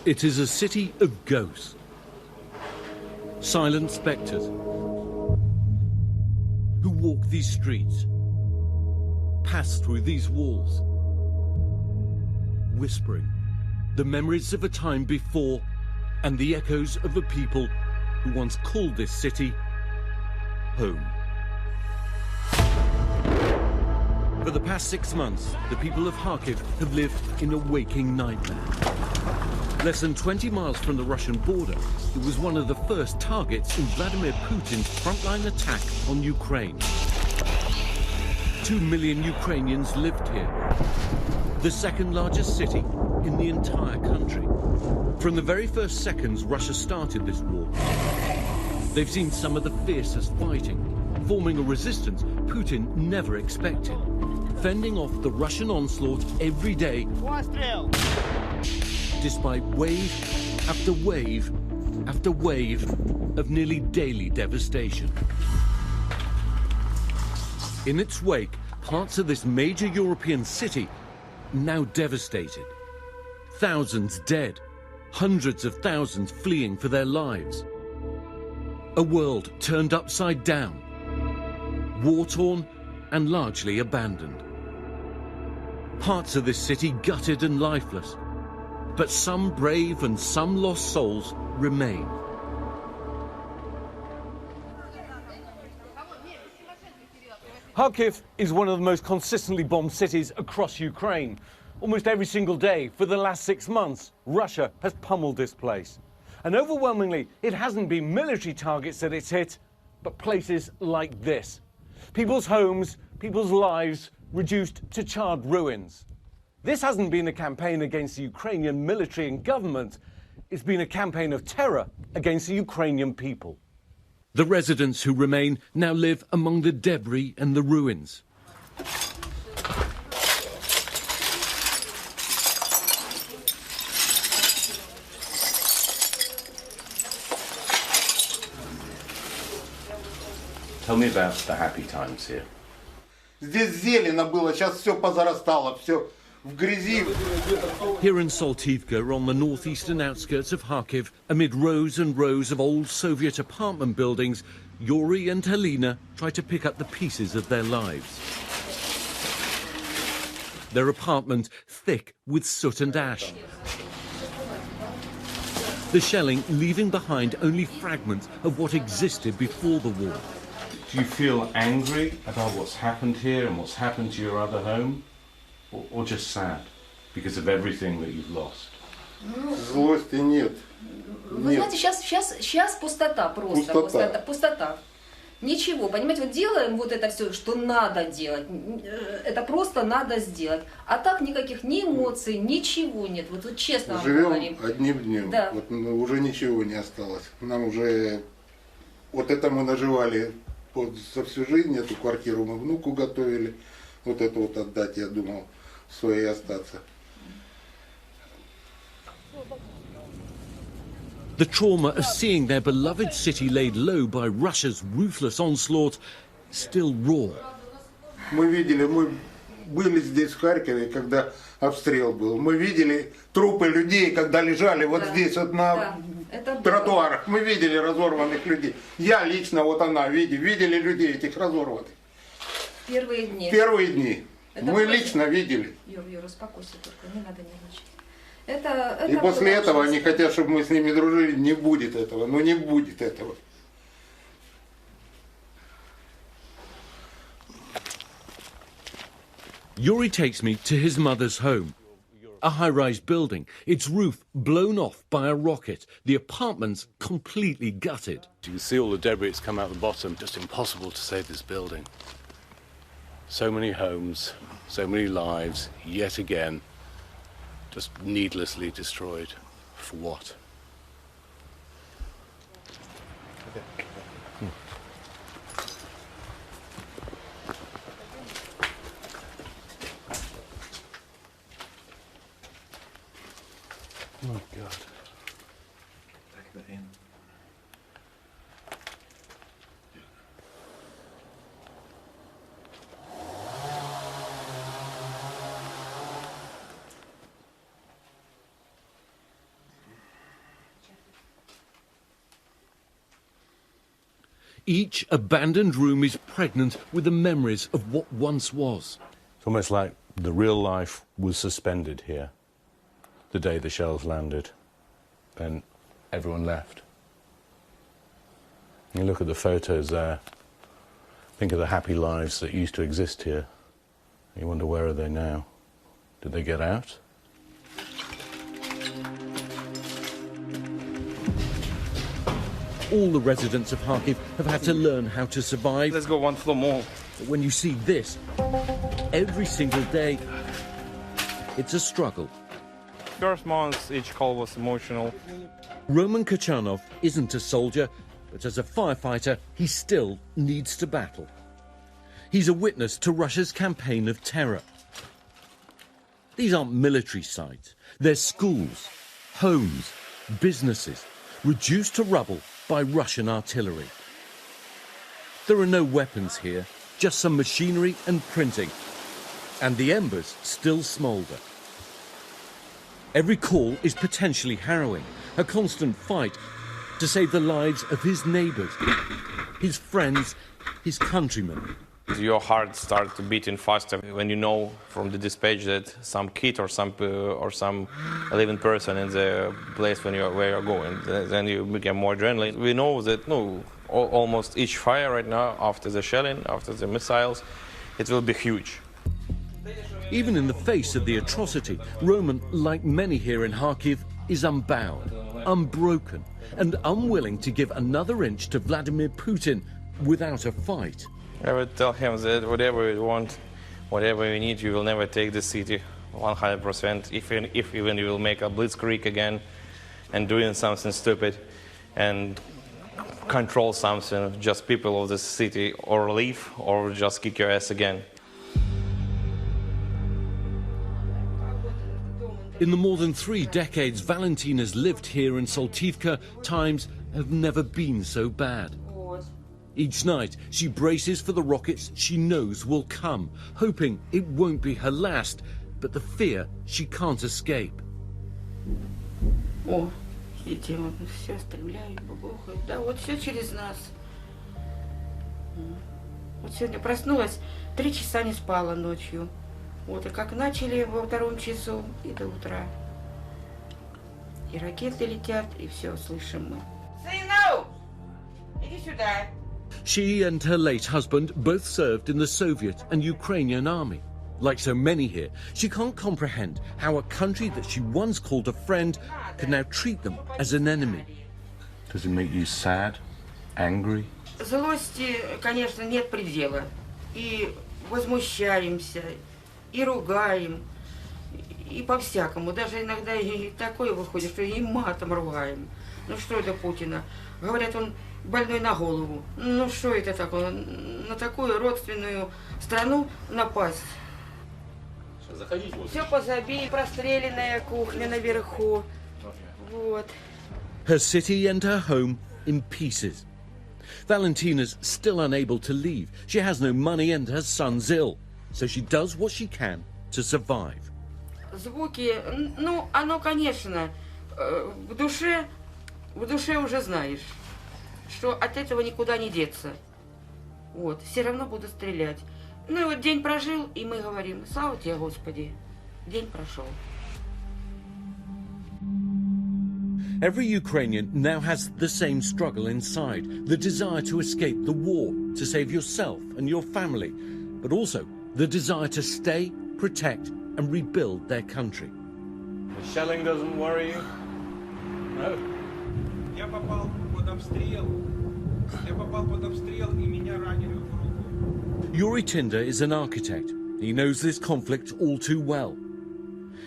It is a city of ghosts, silent spectres who walk these streets, pass through these walls, whispering the memories of a time before and the echoes of a people who once called this city home. For the past 6 months, the people of Kharkiv have lived in a waking nightmare. Less than 20 miles from the Russian border, it was one of the first targets in Vladimir Putin's frontline attack on Ukraine. 2 million Ukrainians lived here, the second largest city in the entire country. From the very first seconds Russia started this war, they've seen some of the fiercest fighting, forming a resistance Putin never expected, fending off the Russian onslaught every day, despite wave after wave after wave of nearly daily devastation. In its wake, parts of this major European city now devastated. Thousands dead, hundreds of thousands fleeing for their lives. A world turned upside down, war-torn and largely abandoned. Parts of this city gutted and lifeless, but some brave and some lost souls remain. Kharkiv is one of the most consistently bombed cities across Ukraine. Almost every single day for the last 6 months, Russia has pummeled this place. And overwhelmingly, it hasn't been military targets that it's hit, but places like this. People's homes, people's lives reduced to charred ruins. This hasn't been a campaign against the Ukrainian military and government. It's been a campaign of terror against the Ukrainian people. The residents who remain now live among the debris and the ruins. Tell me about the happy times here. Здесь зелено было, сейчас все позарастало, все в грязи. Here in Saltivka, on the northeastern outskirts of Kharkiv, amid rows and rows of old Soviet apartment buildings, Yuri and Helena try to pick up the pieces of their lives. Their apartment thick with soot and ash. The shelling leaving behind only fragments of what existed before the war. Do you feel angry about what's happened here and what's happened to your other home? Or just sad because of everything that you've lost? Злости нет. Вы знаете, сейчас пустота просто. Пустота. Ничего, понимаете, вот делаем вот это все, что надо делать. Это просто надо сделать. А так никаких ни эмоций, ничего нет. Вот честно вам говорим. Живем одним днем. Да. Вот, уже ничего не осталось. Нам уже... Вот это мы наживали за всю жизнь. Эту квартиру мы внуку готовили. Вот это вот отдать, я думал, своей остаться. The trauma of seeing their beloved city laid low by Russia's ruthless onslaught still raw. Мы видели, мы были здесь в Харькове, когда обстрел был. Мы видели трупы людей, когда лежали вот здесь вот на тротуарах. Мы видели разорванных людей. Я лично, вот она, видели людей этих разорванных. Первые дни. Первые дни. Это мы просто... лично видели. Юр, успокойся только, не надо нервничать. И после этого они хотят, чтобы мы с ними дружили. Не будет этого, ну не будет этого. Yuri takes me to his mother's home, a high-rise building, its roof blown off by a rocket, the apartments completely gutted. You can see all the debris that's come out the bottom. Just impossible to save this building. So many homes, so many lives, yet again, just needlessly destroyed. For what? Oh, God. Back of the end. Each abandoned room is pregnant with the memories of what once was. It's almost like the real life was suspended here the day the shells landed. Then everyone left. You look at the photos there, think of the happy lives that used to exist here. You wonder, where are they now? Did they get out? All the residents of Kharkiv have had to learn how to survive. Let's go one floor more. But when you see this, every single day, it's a struggle. First months, each call was emotional. Roman Kachanov isn't a soldier, but as a firefighter, he still needs to battle. He's a witness to Russia's campaign of terror. These aren't military sites. They're schools, homes, businesses, reduced to rubble by Russian artillery. There are no weapons here, just some machinery and printing, and the embers still smoulder. Every call is potentially harrowing, a constant fight to save the lives of his neighbours, his friends, his countrymen. Your heart starts to beating faster when you know from the dispatch that some kid or some living person in the place where you're going. Then you become more adrenaline. We know that almost each fire right now, after the shelling, after the missiles, it will be huge. Even in the face of the atrocity, Roman, like many here in Kharkiv, is unbound, unbroken, and unwilling to give another inch to Vladimir Putin without a fight. I would tell him that whatever you want, whatever you need, you will never take the city 100%. If even you will make a blitzkrieg again and doing something stupid and control something, just people of the city, or leave or just kick your ass again. In the more than 3 decades Valentina's lived here in Saltivka, times have never been so bad. Each night, she braces for the rockets she knows will come, hoping it won't be her last, but the fear she can't escape. О, видите, вот все стреляют, бухают. Да, вот все через нас. Вот сегодня проснулась, 3 часа не спала ночью. Вот, и как начали во 2 часу и до утра. И ракеты летят, и все слышим мы. Сынок, иди сюда. She and her late husband both served in the Soviet and Ukrainian army. Like so many here, she can't comprehend how a country that she once called a friend can now treat them as an enemy. Does it make you sad, angry? Злости, конечно, нет предела. И возмущаемся, и ругаем, и по-всякому. Даже иногда и такое выходит, что и матом ругаем. Ну что это Путина? Говорят, он больной на голову. Ну что это такое? На такую родственную страну напасть. Все позабили, простреленная кухня наверху. Вот. Her city and her home in pieces. Valentina's still unable to leave. She has no money and her son's ill. So she does what she can to survive. Звуки, ну, оно, конечно, в душе уже знаешь, что от этого никуда не деться. Вот, все равно будут стрелять. Ну и вот день прожил, и мы говорим: слава тебе, Господи, день прошел. Every Ukrainian now has the same struggle inside, the desire to escape the war, to save yourself and your family, but also the desire to stay, protect and rebuild their country. The shelling doesn't worry you? No. Я попал под обстрел и меня ранили в руку. Yuri Tinder is an architect. He knows this conflict all too well.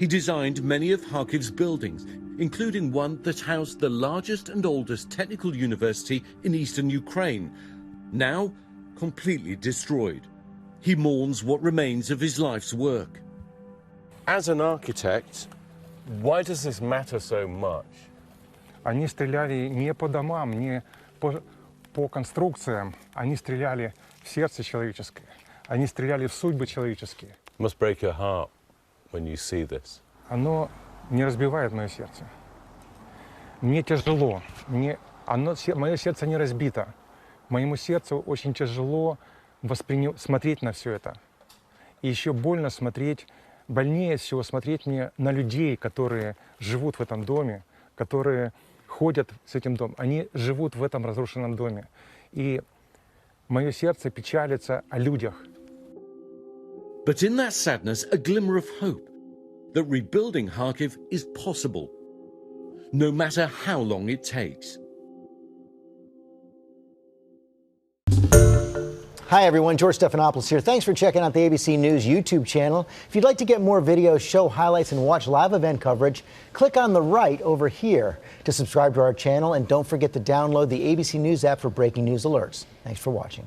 He designed many of Kharkiv's buildings, including one that housed the largest and oldest technical university in eastern Ukraine, now completely destroyed. He mourns what remains of his life's work. As an architect, why does this matter so much? Они стреляли не по домам, не по конструкциям. Они стреляли в сердце человеческое. Они стреляли в судьбы человеческие. It must break your heart when you see this. Оно не разбивает мое сердце. Мне тяжело. Мое сердце не разбито. Моему сердцу очень тяжело смотреть на все это. И еще больно смотреть, больнее всего смотреть мне на людей, которые живут в этом доме, которые ходят с этим домом. Они живут в этом разрушенном доме. И мое сердце печалится о людях. But in that sadness, a glimmer of hope that rebuilding Kharkiv is possible, no matter how long it takes. Hi everyone, George Stephanopoulos here. Thanks for checking out the ABC News YouTube channel. If you'd like to get more videos, show highlights, and watch live event coverage, click on the right over here to subscribe to our channel, and don't forget to download the ABC News app for breaking news alerts. Thanks for watching.